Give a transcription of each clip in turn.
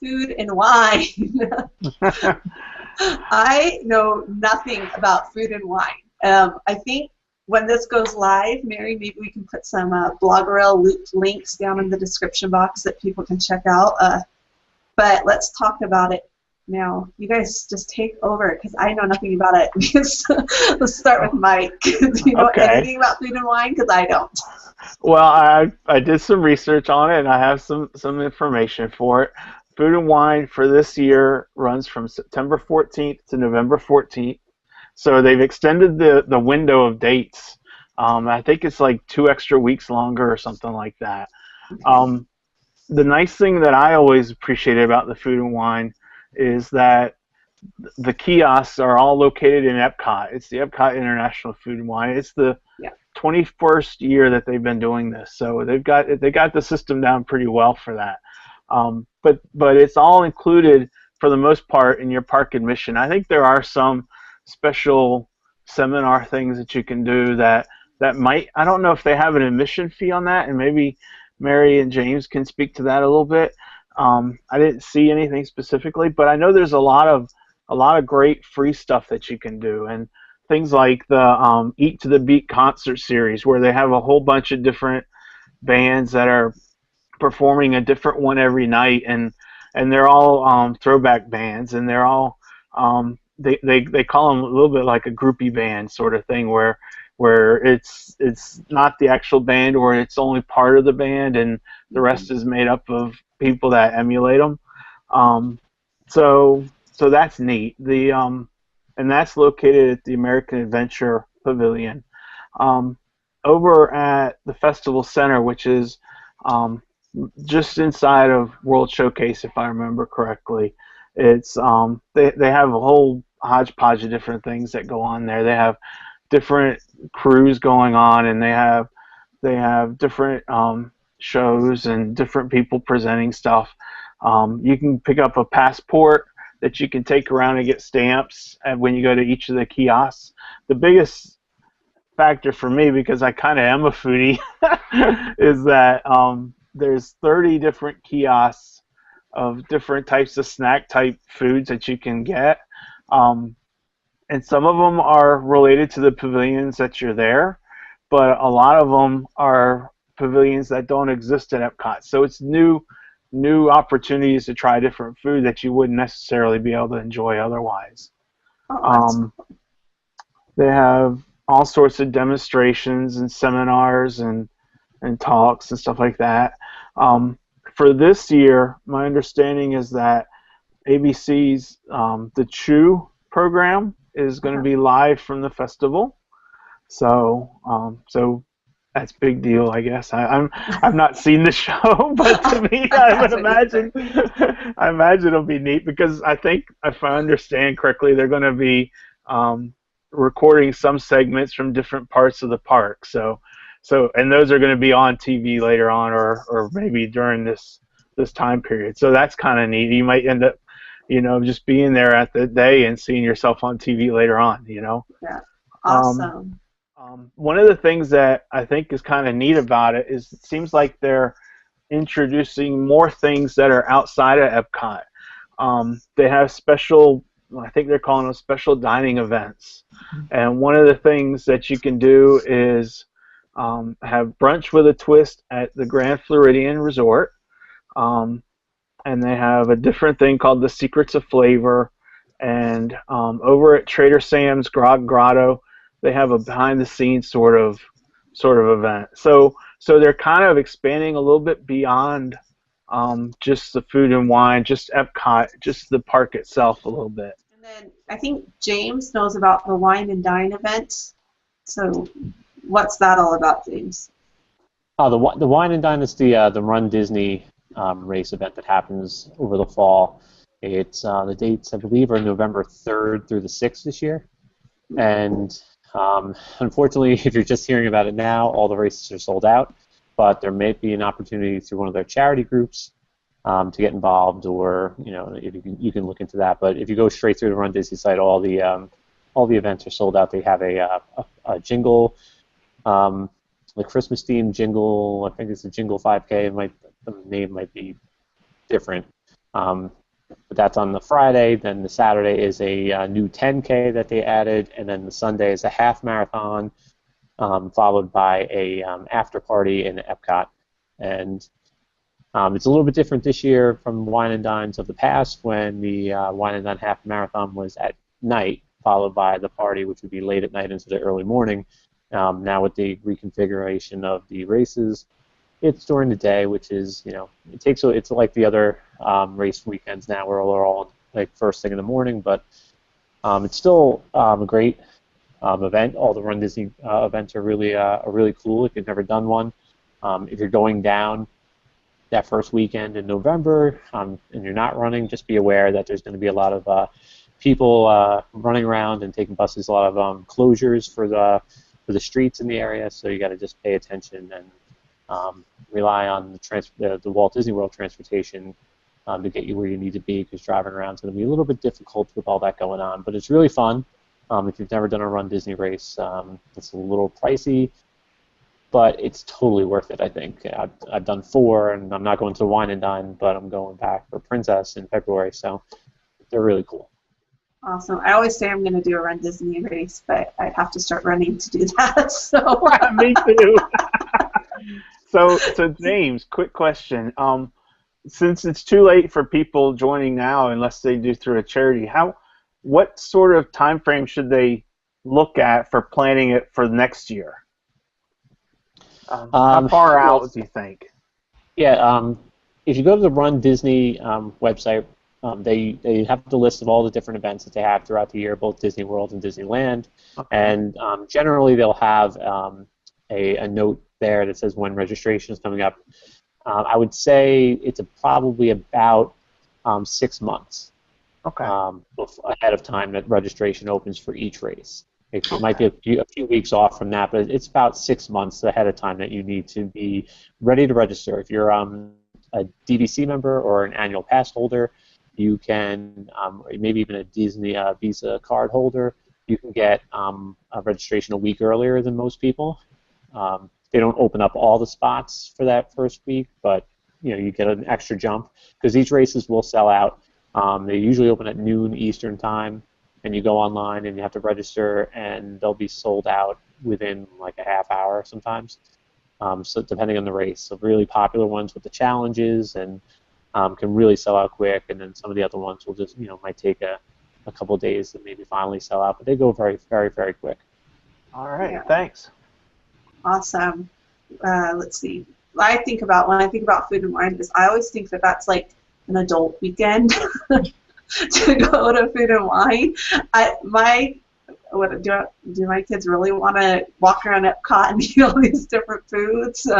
food and wine. I know nothing about food and wine. I think when this goes live, Mary, maybe we can put some Blogorail links down in the description box that people can check out. But let's talk about it now. You guys just take over because I know nothing about it. Let's start with Mike. Do you know anything about food and wine? Because I don't. Well, I did some research on it, and I have some information for it. Food and Wine for this year runs from September 14th to November 14th. So they've extended the window of dates. I think it's like 2 extra weeks longer or something like that. The nice thing that I always appreciated about the Food and Wine is that the kiosks are all located in Epcot. It's the Epcot International Food and Wine. It's the 21st year that they've been doing this, so they got the system down pretty well for that. But it's all included for the most part in your park admission. I think there are some special seminar things that you can do that might, I don't know if they have an admission fee on that, and maybe Mary and James can speak to that a little bit. I didn't see anything specifically, but I know there's a lot of great free stuff that you can do, and things like the Eat to the Beat concert series, where they have a whole bunch of different bands that are performing a different one every night, and they're all throwback bands, and they're all they call them a little bit like a groupie band sort of thing, where it's not the actual band, or it's only part of the band, and the rest is made up of people that emulate them. So that's neat. And that's located at the American Adventure Pavilion. Over at the Festival Center, which is just inside of World Showcase, if I remember correctly, it's they have a whole hodgepodge of different things that go on there. They have different crews going on, and they have different shows and different people presenting stuff. You can pick up a passport that you can take around and get stamps when you go to each of the kiosks. The biggest factor for me, because I kind of am a foodie, is that there's 30 different kiosks of different types of snack type foods that you can get. And some of them are related to the pavilions that you're there, but a lot of them are pavilions that don't exist at Epcot. So it's new opportunities to try different food that you wouldn't necessarily be able to enjoy otherwise. They have all sorts of demonstrations and seminars and talks and stuff like that. For this year, my understanding is that ABC's The Chew program is going to be live from the festival. So that's a big deal, I guess. I've not seen the show, but to me, I imagine it'll be neat, because I think, if I understand correctly, they're going to be recording some segments from different parts of the park. So and those are going to be on TV later on, or maybe during this time period. So that's kind of neat. You might end up, just being there at the day and seeing yourself on TV later on. Yeah. Awesome. One of the things that I think is kind of neat about it is it seems like they're introducing more things that are outside of Epcot. They have special, I think they're calling them special dining events. And one of the things that you can do is have brunch with a twist at the Grand Floridian Resort. And they have a different thing called the Secrets of Flavor. And over at Trader Sam's Grog Grotto, they have a behind-the-scenes sort of event. So they're kind of expanding a little bit beyond just the food and wine, just Epcot, just the park itself a little bit. And then I think James knows about the Wine and Dine event. So what's that all about, James? The Wine and Dine is the Run Disney race event that happens over the fall. It's the dates, I believe, are November 3rd through the 6th this year. And unfortunately, if you're just hearing about it now, all the races are sold out. But there may be an opportunity through one of their charity groups to get involved, or if you can look into that. But if you go straight through the Run Disney site, all the events are sold out. They have a jingle, like Christmas themed jingle. I think it's a Jingle 5K. The name might be different. But that's on the Friday. Then the Saturday is a new 10K that they added, and then the Sunday is a half marathon, followed by a after party in Epcot. And it's a little bit different this year from Wine and Dines of the past, when the Wine and Dine half marathon was at night, followed by the party, which would be late at night into the early morning. Now with the reconfiguration of the races, it's during the day, which is, it's like the other race weekends now, where they're all like first thing in the morning, but it's still a great event. All the Run Disney events are really cool if you've never done one. If you're going down that first weekend in November and you're not running, just be aware that there's going to be a lot of people running around and taking buses, a lot of closures for the streets in the area, so you got to just pay attention and rely on the Walt Disney World transportation to get you where you need to be, because driving around is going to be a little bit difficult with all that going on. But it's really fun. If you've never done a Run Disney race, it's a little pricey, but it's totally worth it, I think. I've done 4, and I'm not going to Wine and Dine, but I'm going back for Princess in February, so they're really cool. Awesome. I always say I'm going to do a Run Disney race, but I'd have to start running to do that. So Me too. So James, quick question. Since it's too late for people joining now, unless they do through a charity, what sort of time frame should they look at for planning it for next year? How far out do you think? Yeah, if you go to the Run Disney website, they have the list of all the different events that they have throughout the year, both Disney World and Disneyland. Okay. And generally they'll have a note there that says when registration is coming up. I would say it's probably about 6 months ahead of time that registration opens for each race. It might be a few weeks off from that, but it's about 6 months ahead of time that you need to be ready to register. If you're a DVC member or an annual pass holder, you can, maybe even a Disney Visa card holder, you can get a registration a week earlier than most people. They don't open up all the spots for that first week, but you get an extra jump, because each races will sell out. They usually open at noon Eastern time, and you go online and you have to register, and they'll be sold out within like a half hour sometimes. So depending on the race, so really popular ones with the challenges and can really sell out quick, and then some of the other ones will just might take a couple of days to maybe finally sell out, but they go very, very, very quick. All right, Thanks. Awesome. Let's see. When I think about Food and Wine, I always think that that's like an adult weekend to go to Food and Wine. Do my kids really want to walk around Epcot and eat all these different foods?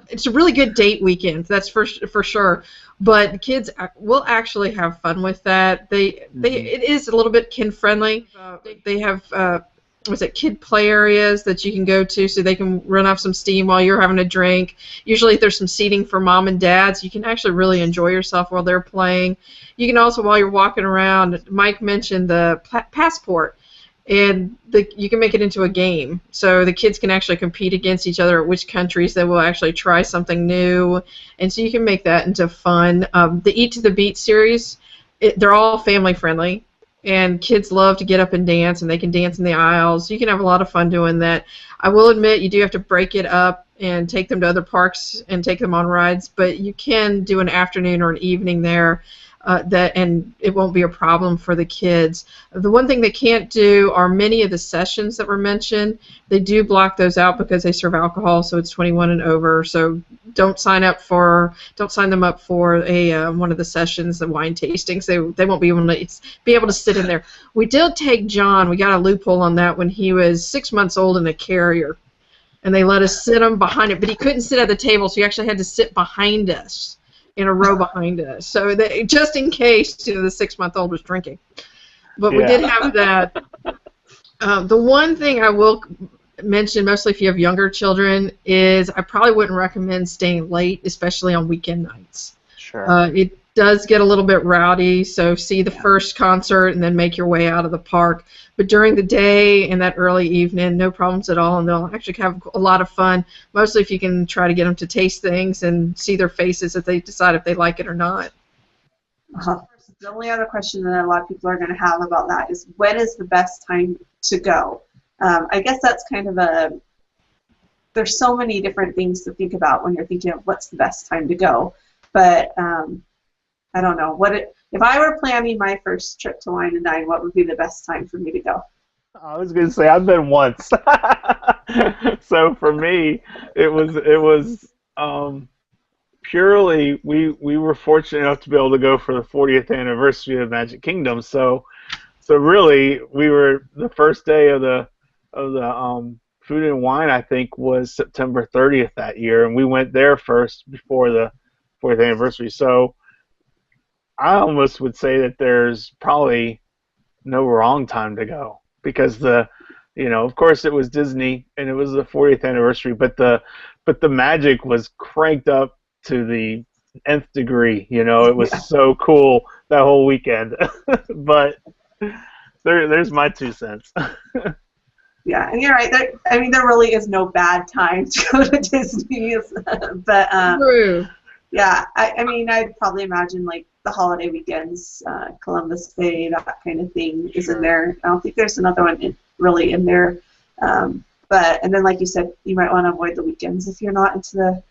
It's a really good date weekend, that's for sure. But kids will actually have fun with that. It is a little bit kid friendly. They have kid play areas that you can go to, so they can run off some steam while you're having a drink. Usually there's some seating for mom and dad, so you can actually really enjoy yourself while they're playing. You can also, while you're walking around, Mike mentioned the passport, and you can make it into a game, so the kids can actually compete against each other at which countries they will actually try something new, and so you can make that into fun. The Eat to the Beat series, they're all family friendly, and kids love to get up and dance, and they can dance in the aisles. You can have a lot of fun doing that. I will admit you do have to break it up and take them to other parks and take them on rides, but you can do an afternoon or an evening there, and it won't be a problem for the kids. The one thing they can't do are many of the sessions that were mentioned. They do block those out because they serve alcohol, so it's 21 and over. So don't sign them up for a one of the sessions, the wine tastings. They won't be able to sit in there. We did take John. We got a loophole on that when he was 6 months old in a carrier, and they let us sit him behind it, but he couldn't sit at the table, so he actually had to sit behind us, in a row behind us, so that, just in case the 6-month-old was drinking. But we did have that. The one thing I will mention, mostly if you have younger children, is I probably wouldn't recommend staying late, especially on weekend nights. Sure. It does get a little bit rowdy, so see the first concert and then make your way out of the park. But during the day and that early evening, no problems at all, and they'll actually have a lot of fun, mostly if you can try to get them to taste things and see their faces if they decide if they like it or not. The only other question that a lot of people are going to have about that is when is the best time to go? I guess that's kind of there's so many different things to think about when you're thinking of what's the best time to go. But I don't know. If I were planning my first trip to Wine and Dine, what would be the best time for me to go? I was going to say I've been once. So for me, it was purely we were fortunate enough to be able to go for the 40th anniversary of Magic Kingdom. So really we were the first day of the Food and Wine, I think, was September 30th that year, and we went there first before the 4th anniversary. So I almost would say that there's probably no wrong time to go, because of course it was Disney and it was the 40th anniversary, but the magic was cranked up to the nth degree. It was so cool that whole weekend. But there's my 2 cents. Yeah, and you're right. There really is no bad time to go to Disney. But True. Yeah, I'd probably imagine like the holiday weekends, Columbus Day, that kind of thing is in there. I don't think there's another one really in there. And then, like you said, you might want to avoid the weekends if you're not into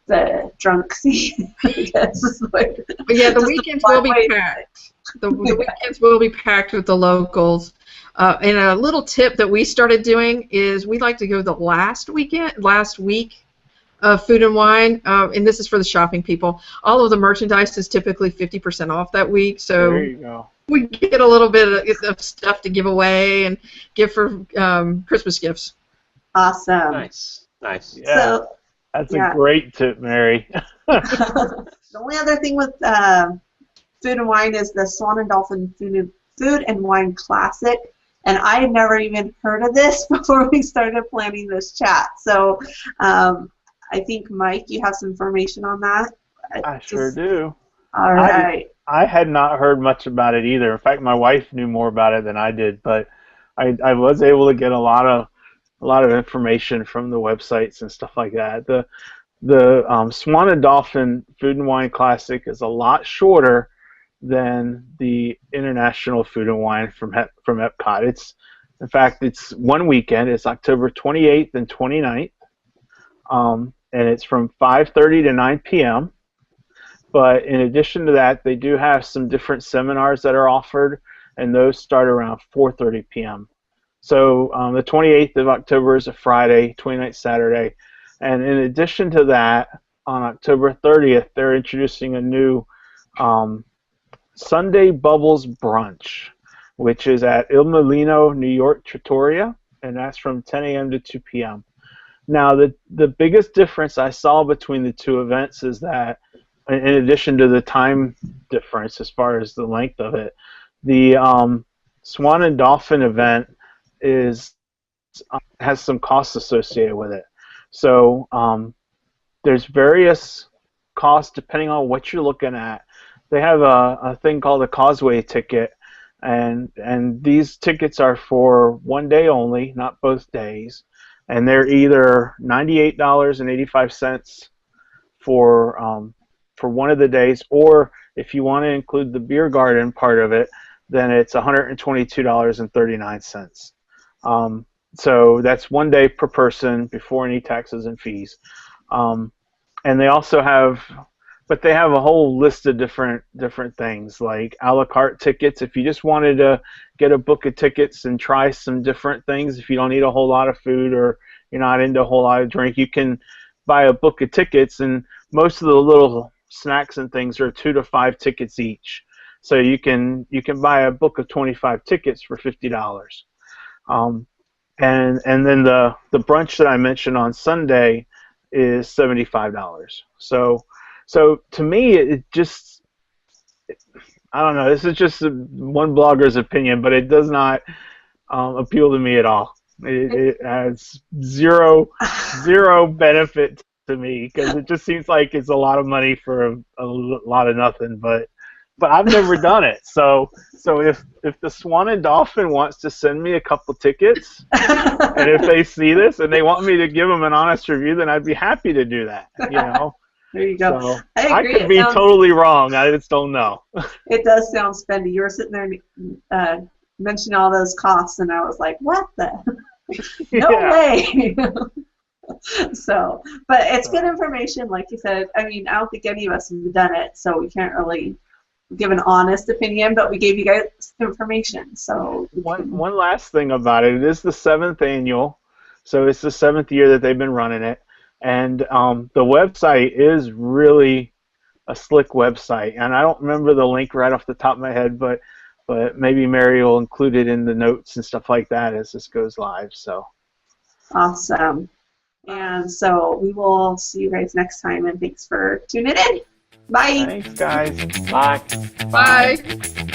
the drunk scene. I guess. But yeah, the weekends will be packed. The weekends will be packed with the locals. And a little tip that we started doing is we like to go the last week of Food and Wine, and this is for the shopping people. All of the merchandise is typically 50% off that week, so there you go. We get a little bit of stuff to give away and give for Christmas gifts. Awesome. Nice. Yeah, so, that's a great tip, Mary. The only other thing with Food and Wine is the Swan and Dolphin Food and Wine Classic. And I had never even heard of this before we started planning this chat. So I think, Mike, you have some information on that? I sure do. All right. I had not heard much about it either. In fact, my wife knew more about it than I did, but I was able to get a lot of information from the websites and stuff like that. The Swan and Dolphin Food and Wine Classic is a lot shorter than the International Food and Wine from Epcot. In fact, it's one weekend. It's October 28th and 29th, and it's from 5:30 to 9 p.m. But in addition to that, they do have some different seminars that are offered, and those start around 4:30 p.m. So the 28th of October is a Friday, 29th Saturday, and in addition to that, on October 30th, they're introducing a new Sunday Bubbles Brunch, which is at Il Molino, New York Trattoria, and that's from 10 a.m. to 2 p.m. Now, the biggest difference I saw between the two events is that, in addition to the time difference as far as the length of it, the Swan and Dolphin event has some costs associated with it. So there's various costs depending on what you're looking at. They have a thing called a Causeway ticket, and these tickets are for one day only, not both days, and they're either $98.85 for one of the days, or if you want to include the beer garden part of it, then it's $122.39. So that's 1 day per person before any taxes and fees. And they also have a whole list of different things, like a la carte tickets. If you just wanted to get a book of tickets and try some different things, if you don't eat a whole lot of food or you're not into a whole lot of drink, you can buy a book of tickets, and most of the little snacks and things are 2 to 5 tickets each. So you can buy a book of 25 tickets for $50. And then the brunch that I mentioned on Sunday is $75. So to me, it just, I don't know, this is just one blogger's opinion, but it does not appeal to me at all. It has zero benefit to me, because it just seems like it's a lot of money for a lot of nothing. But I've never done it. So if the Swan and Dolphin wants to send me a couple tickets, and if they see this and they want me to give them an honest review, then I'd be happy to do that. There you go. So I agree. could be totally wrong. I just don't know. It does sound spendy. You were sitting there mentioning all those costs, and I was like, what the? No way. So, but it's good information, like you said. I mean, I don't think any of us have done it, so we can't really give an honest opinion, but we gave you guys information. So one last thing about it. It is the 7th annual, so it's the 7th year that they've been running it. And the website is really a slick website, and I don't remember the link right off the top of my head, but maybe Mary will include it in the notes and stuff like that as this goes live. So awesome. And so we will see you guys next time, and thanks for tuning in. Bye. Thanks, guys. Bye. Bye.